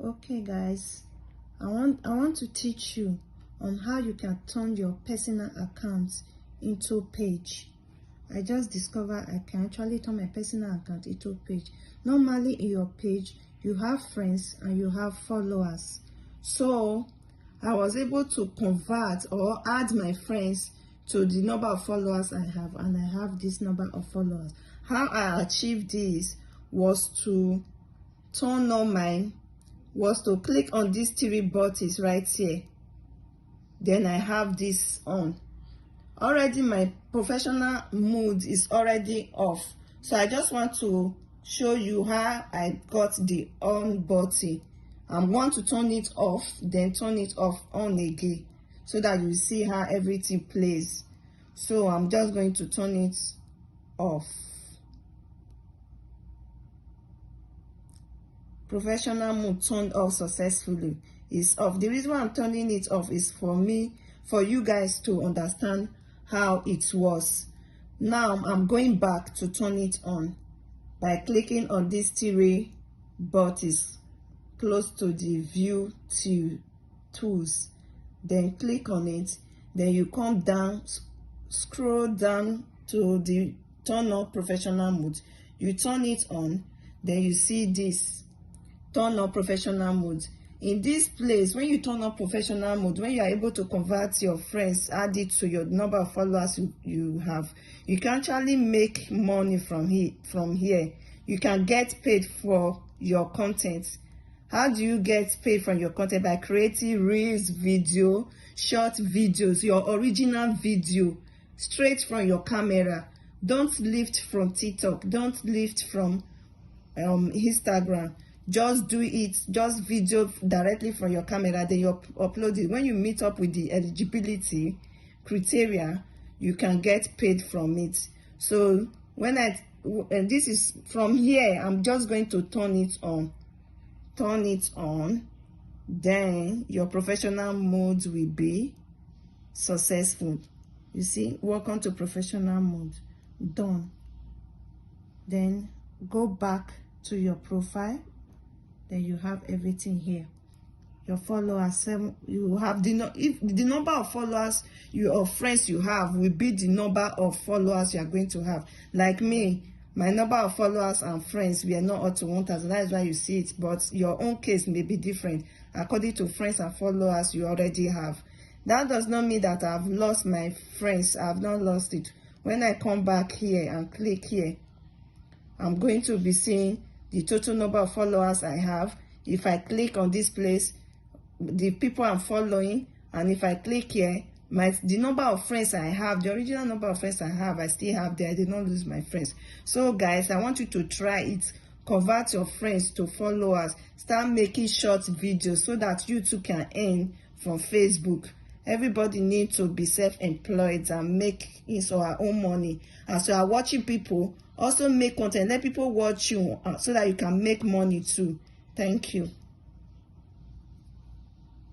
Okay guys, I want to teach you on how you can turn your personal account into page. I just discovered I can actually turn my personal account into page. Normally in your page you have friends and you have followers, so I was able to convert or add my friends to the number of followers I have, and I have this number of followers. How I achieved this was to turn on mine was to click on these three buttons right here. Then I have this on. Already my professional mode is already off, so I just want to show you how I got the on button. I'm going to turn it off, then turn it off on again, so that you see how everything plays. So I'm just going to turn it off. Professional mode turned off successfully. Is off. The reason why I'm turning it off is for you guys to understand how it was. Now I'm going back to turn it on by clicking on these three buttons close to the view tools. Then click on it. Then you come down, scroll down to the turn on professional mode. You turn it on. Then you see this turn on professional mode. In this place, when you turn on professional mode, when you are able to convert your friends, add it to your number of followers you have, you can actually make money from here. You can get paid for your content. How do you get paid from your content? By creating reels, video, short videos, your original video straight from your camera. Don't lift from TikTok, don't lift from Instagram. Just do it, just video directly from your camera, then you upload it. When you meet up with the eligibility criteria, you can get paid from it. So and this is from here, I'm just going to turn it on, then your professional mode will be successful. You see, welcome to professional mode, done. Then go back to your profile. Then you have everything here. Your followers, you have if the number of followers or friends you have will be the number of followers you are going to have. Like me, my number of followers and friends, we are not up to 1,000. That is why you see it, but your own case may be different according to friends and followers you already have. That does not mean that I've lost my friends. I've not lost it. When I come back here and click here, I'm going to be seeing the total number of followers I have. If I click on this place, the people I'm following, and if I click here, the number of friends I have, the original number of friends I have, I still have there. I did not lose my friends. So guys, I want you to try it. Convert your friends to followers. Start making short videos so that you too can earn from Facebook. Everybody needs to be self-employed and make his or her own money. As you are watching people, also make content. Let people watch you so that you can make money too. Thank you.